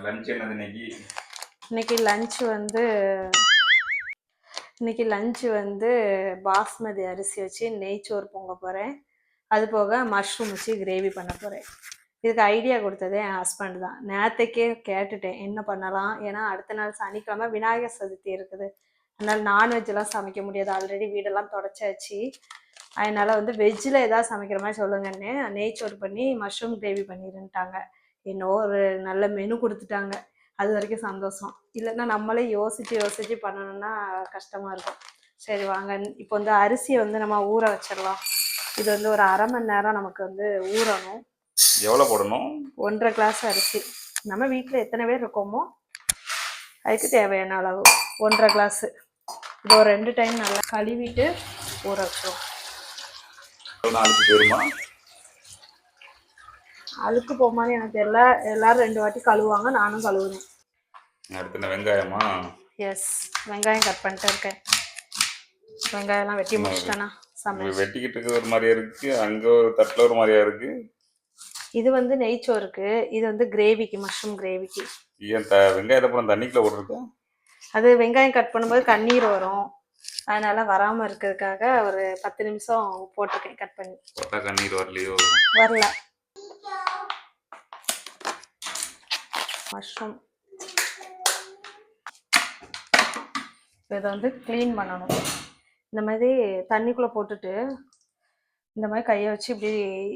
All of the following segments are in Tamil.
லஞ்ச் என்னது இன்னைக்கு? இன்னைக்கு லஞ்ச் வந்து பாஸ்மதி அரிசி வச்சு நெய்ச்சோறு பொங்க போகிறேன். அது போக மஷ்ரூம் வச்சு கிரேவி பண்ண போகிறேன். இதுக்கு ஐடியா கொடுத்ததே என் ஹஸ்பண்ட் தான். நேற்றுக்கே கேட்டுட்டேன் என்ன பண்ணலாம், ஏன்னா அடுத்த நாள் சனிக்கிழமை விநாயகர் சதுர்த்தி இருக்குது. அதனால் நான்வெஜ்லாம் சமைக்க முடியாது, ஆல்ரெடி வீடெல்லாம் தொடச்சாச்சு. அதனால் வந்து வெஜ்ஜில் ஏதாவது சமைக்கிற மாதிரி சொல்லுங்கன்னு நெய்ச்சோறு பண்ணி மஷ்ரூம் கிரேவி பண்ணிருந்துட்டாங்க. இன்னும் ஒரு நல்ல மெனு கொடுத்துட்டாங்க, அது வரைக்கும் சந்தோஷம். இல்லைன்னா நம்மளே யோசித்து பண்ணணும்னா கஷ்டமாக இருக்கும். சரி வாங்க, இப்போ வந்து அரிசியை வந்து நம்ம ஊற வச்சிடலாம். இது வந்து ஒரு அரை மணி நேரம் நமக்கு வந்து ஊறணும். எவ்வளோ போடணும்? 1.5 கிளாஸ் அரிசி. நம்ம வீட்டில் எத்தனை பேர் இருக்கோமோ அதுக்கு தேவையான அளவு 1.5 கிளாஸு. இது ஒரு 2 டைம் நல்லா கழுவிட்டு ஊற வச்சிடும். அழுக்கு போமான்னு எனக்கு தெரியல, எல்லாரும் 2 வாட்டி கழுவுவாங்க, நானும் கழுவுனேன். அடுத்து வெங்காயமா? எஸ், வெங்காயம் கட் பண்ணிட்டு இருக்கேன். வெங்காயம்லாம் வெட்டி முடிச்சிட்டேன்னா வெட்டிக்கிட்டு இருக்க ஒரு மாதிரியா இருக்கு, அங்கே ஒரு தட்டில் ஒரு மாதிரியா இருக்கு. இது வந்து நெய்ச்சோறுக்கு, இது வந்து கிரேவிக்கு, மஷ்ரூம் கிரேவிக்கு. ஏன் வெங்காயத்தை அப்புறம் தண்ணிக்குள்ள போட்டுருக்கேன்? அது வெங்காயம் கட் பண்ணும்போது கண்ணீர் வரும், அதனால வராமல் இருக்கிறதுக்காக ஒரு 10 நிமிஷம் போட்டிருக்கேன் கட் பண்ணி. போட்டா கண்ணீர் வரலையோ? வரல. மஷ்ரூம் இதை வந்து க்ளீன் பண்ணணும். இந்த மாதிரி தண்ணிக்குள்ளே போட்டுட்டு இந்த மாதிரி கையை வச்சு இப்படி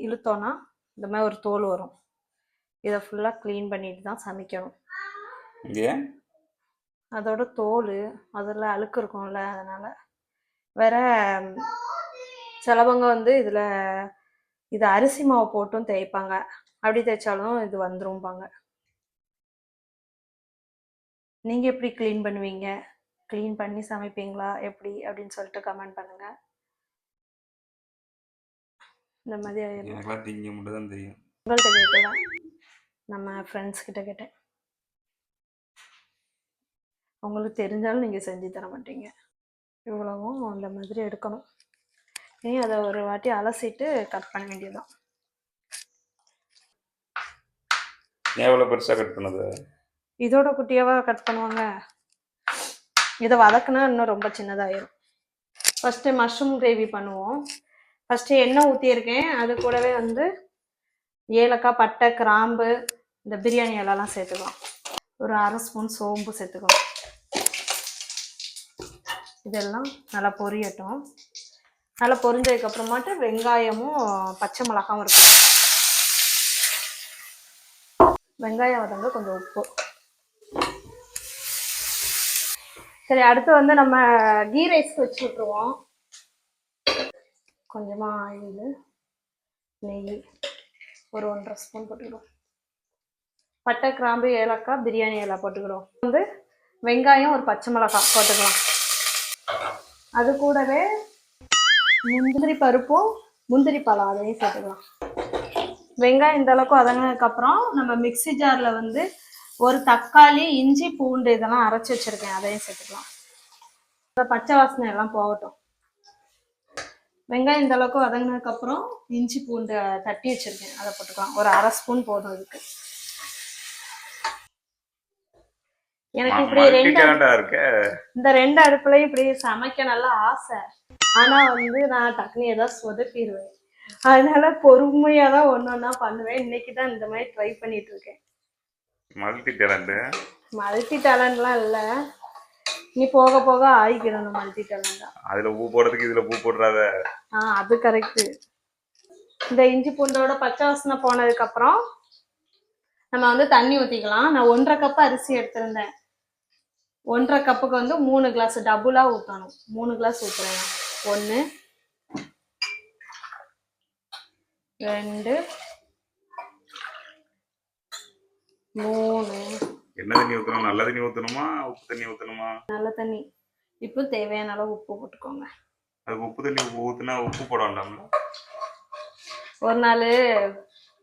இழுத்தோன்னா இந்த மாதிரி ஒரு தோல் வரும். இதை ஃபுல்லாக க்ளீன் பண்ணிட்டு தான் சமைக்கணும். அதோட தோல் அதில் அழுக்கு இருக்கும்ல, அதனால். வேற சிலவங்க வந்து இது அரிசி மாவு போட்டும் தேய்ப்பாங்க, அப்படி தேய்ச்சாலும் இது வந்துரும்பாங்க. நீங்கள் எப்படி க்ளீன் பண்ணுவீங்க? க்ளீன் பண்ணி சமைப்பீங்களா எப்படி அப்படின்னு சொல்லிட்டு கமெண்ட் பண்ணுங்க. இந்த மாதிரி உங்கள்கிட்ட கேட்கல, நம்ம ஃப்ரெண்ட்ஸ் கிட்ட கேட்டேன். உங்களுக்கு தெரிஞ்சாலும் நீங்கள் செஞ்சு தர மாட்டீங்க. இவ்வளவும் அந்த மாதிரி எடுக்கணும். இனி அதை ஒரு வாட்டி அலசிட்டு கட் பண்ண வேண்டியதுதான். எவ்வளோ பெருசாக கட் பண்ணது? இதோட குட்டியாவா கட் பண்ணுவாங்க? இதை வதக்குனா இன்னும் ரொம்ப சின்னதாயிரும். ஃபஸ்ட்டு மஷ்ரூம் கிரேவி பண்ணுவோம். ஃபஸ்ட்டு எண்ணெய் ஊற்றியிருக்கேன், அது கூடவே வந்து ஏலக்காய், பட்டை, கிராம்பு, இந்த பிரியாணி இலெல்லாம் சேர்த்துக்கலாம். ஒரு 1/2 ஸ்பூன் சோம்பு சேர்த்துக்கலாம். இதெல்லாம் நல்லா பொரியட்டும். நல்லா பொரிஞ்சதுக்கப்புறமாட்டு வெங்காயமும் பச்சை மிளகாவும் இருக்கும். வெங்காயம் வதங்க கொஞ்சம் உப்பு. சரி, அடுத்து வந்து நம்ம கீ ரைஸ்க்கு வச்சு விட்டுருவோம். கொஞ்சமாக ஆயில், நெய் ஒரு 1.5 ஸ்பூன் போட்டுக்கிறோம். பட்டை, கிராம்பு, ஏலக்காய், பிரியாணி இலை போட்டுக்கிறோம். வந்து வெங்காயம், ஒரு பச்சை மிளகாய் போட்டுக்கலாம். அது கூடவே முந்திரி பருப்பும் முந்திரி பழம் அதையும் சேர்த்துக்கலாம். வெங்காயம் இந்த அளவுக்கு வதங்கினதுக்கப்புறம் நம்ம மிக்சி ஜாரில் வந்து ஒரு தக்காளி, இஞ்சி, பூண்டு இதெல்லாம் அரைச்சி வச்சுருக்கேன், அதையும் சேர்த்துக்கலாம். பச்சை வாசனை எல்லாம் போகட்டும். வெங்காயம் இந்த அளவுக்கு வதங்கினதுக்கப்புறம் இஞ்சி பூண்டு தட்டி வச்சுருக்கேன், அதை போட்டுக்கலாம். ஒரு 1/2 ஸ்பூன் போதும் இதுக்கு. எனக்கு இப்படி இந்த 2 அடுப்புலையும் இப்படி சமைக்க நல்லா ஆசை. ஆனால் வந்து நான் டக்குனு ஏதாவது சொதப்பிடுவேன், அதனால பொறுமையாக தான் ஒன்றா பண்ணுவேன். இன்னைக்கு தான் இந்த மாதிரி ட்ரை பண்ணிட்டு இருக்கேன். மல்டி டேலண்ட்லாம் இல்லை, நீ போக போக ஆயிக்கணும் மல்டி டேலண்டா. அதில் உப்பு போடுறதுக்கு இதில் உப்பு போடுறாத. அது கரெக்டு. இந்த இஞ்சி பூண்டோட பச்சை வாசனை போனதுக்கப்புறம் நம்ம வந்து தண்ணி ஊற்றிக்கலாம். நான் 1.5 கப்பு அரிசி எடுத்திருந்தேன். 1.5 கப்புக்கு வந்து 3 கிளாஸ் டபுளாக ஊற்றணும். 3 கிளாஸ் ஊற்றுறேன். 1 2 3. என்ன தண்ணி ஊற்றணும்? நல்ல தண்ணி ஊற்றணுமா, உப்பு தண்ணி ஊற்றணுமா? நல்ல தண்ணி. இப்போ தேவையான அளவு உப்பு போட்டுக்கோங்க. அது உப்பு தண்ணி ஊற்றினா உப்பு போட வேண்டாம்ல? ஒரு நாள்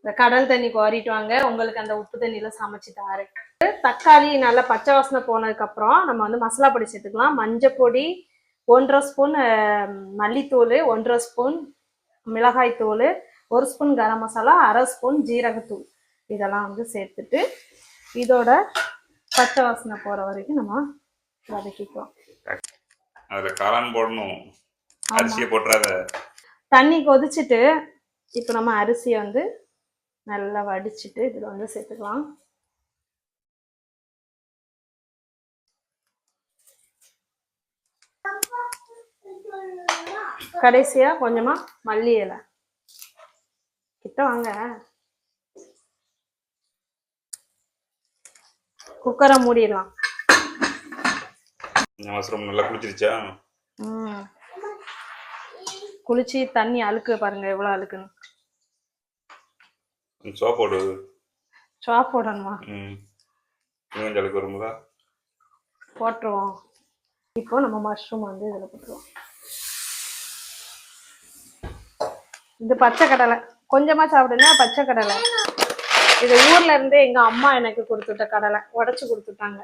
இந்த கடல் தண்ணி கோரிட்டு வாங்க, உங்களுக்கு அந்த உப்பு தண்ணியில் சமைச்சு தாரேன். தக்காளி நல்லா பச்சை வாசனை போனதுக்கப்புறம் நம்ம வந்து மசாலா பொடி சேர்த்துக்கலாம். மஞ்சள் பொடி 1.5 ஸ்பூன், மல்லித்தூள் 1.5 ஸ்பூன், மிளகாய் தூள் 1 ஸ்பூன், கரம் மசாலா 1/2 ஸ்பூன், ஜீரகத்தூள் இதெல்லாம் வந்து சேர்த்துட்டு இதோட பச்சை வாசனை போகிற வரைக்கும் நம்ம வதக்கிக்குவோம். அதில் காளான் போடணும், அரிசியை ஆமாம், போட்டுறாத. தண்ணி கொதிச்சுட்டு இப்போ நம்ம அரிசியை வந்து நல்லா வடிச்சிட்டு இதில் வந்து சேர்த்துக்கலாம். கடைசியாக கொஞ்சமாக மல்லி இலை. கிட்ட வாங்க. குக்கரை மூடிடலாம். மஷ்ரூம் நல்லா குளிச்சிருச்சா? குளிச்சு தண்ணி அழுக்கு பாருங்க எவ்வளோ அழுக்குன்னு. சோப் போடு. சோப் போடணுமா? கொஞ்சம் அழுக்கு வருங்களா? போட்டுருவோம். இப்போ நம்ம மஷ்ரூம் வந்து இதில் போட்டுருவோம். இது பச்சை கடலை, கொஞ்சமா சாப்பிடுங்க. பச்சை கடலை இது ஊர்ல இருந்து எங்க அம்மா எனக்கு கொடுத்துட்ட கடலை, உடைச்சு கொடுத்துட்டாங்க.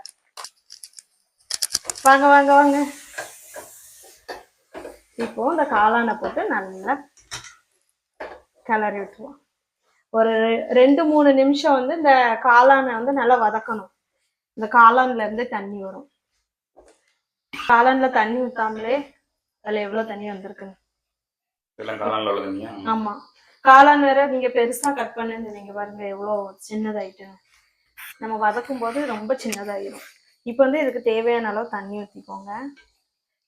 வாங்க வாங்க வாங்க. இப்போ இந்த காளானை போட்டு நல்லா கிளறி விட்டுருவோம். ஒரு 2-3 நிமிஷம் வந்து இந்த காளானை வந்து நல்லா வதக்கணும். இந்த காளான்ல இருந்து தண்ணி வரும். காளான்ல தண்ணி ஊத்தாமலே அதுல எவ்வளவு தண்ணி வந்திருக்குன்னு. ஆமா, காளான் வேற நீங்க பெருசா கட் பண்ணுன்னு நீங்க பாருங்க எவ்வளவு சின்னதாயிட்டுன்னு. நம்ம வதக்கும் போது ரொம்ப சின்னதாயிரும். இப்போ வந்து இதுக்கு தேவையான அளவு தண்ணி ஊற்றிக்கோங்க.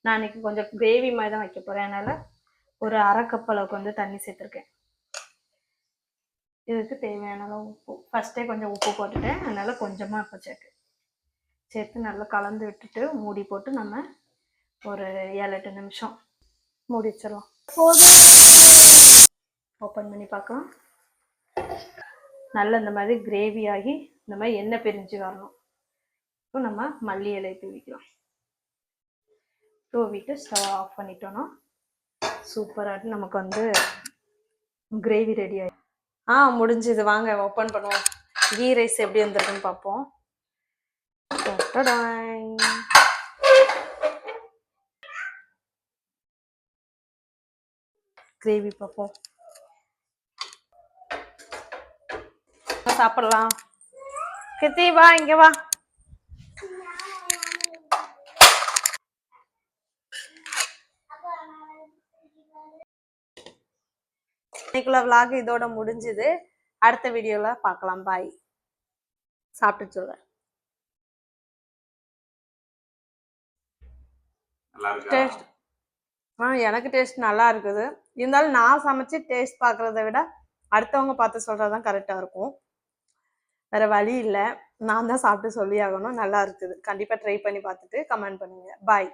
நான் இன்னைக்கு கொஞ்சம் கிரேவி மாதிரி தான் வைக்க போறேன், அதனால ஒரு 1/2 கப் அளவுக்கு வந்து தண்ணி சேர்த்துருக்கேன். இதுக்கு தேவையான அளவு உப்பு, ஃபர்ஸ்டே கொஞ்சம் உப்பு போட்டுட்டேன், அதனால கொஞ்சமா இப்போ சேர்த்து நல்லா கலந்து விட்டுட்டு மூடி போட்டு நம்ம ஒரு 7-8 நிமிஷம் மூடி வச்சிடலாம். ஓப்பன் பண்ணி பார்க்கலாம். நல்ல இந்த மாதிரி கிரேவி ஆகி இந்த மாதிரி எண்ணெய் பிரிஞ்சு வரணும். இப்போ நம்ம மல்லி இலை தூவிக்கலாம். தூவிட்டு ஸ்டவ் ஆஃப் பண்ணிட்டோம்னா சூப்பராக நமக்கு வந்து கிரேவி ரெடி ஆகி முடிஞ்சுது. வாங்க ஓப்பன் பண்ணுவோம். கீ ரைஸ் எப்படி வந்திருக்குன்னு பார்ப்போம். கிரேவி பார்ப்போம். சாப்பிடலாம். கிருத்தி வா, இங்க வா. இன்னைக்குள்ள vlog இதோட முடிஞ்சுது. அடுத்த வீடியோல பார்க்கலாம். பாய். சாப்பிட்டு சொல்றேன். டேஸ்ட் எனக்கு டேஸ்ட் நல்லா இருக்குது. இருந்தாலும் நான் சமைச்சு டேஸ்ட் பார்க்கறத விட அடுத்தவங்க பார்த்து சொல்றதுதான் கரெக்டா இருக்கும். வேற வழி இல்லை, நான் தான் சாப்பிட்டு சொல்லி ஆகணும். நல்லா இருக்குது. கண்டிப்பா ட்ரை பண்ணி பார்த்துட்டு கமெண்ட் பண்ணுங்க. பாய்.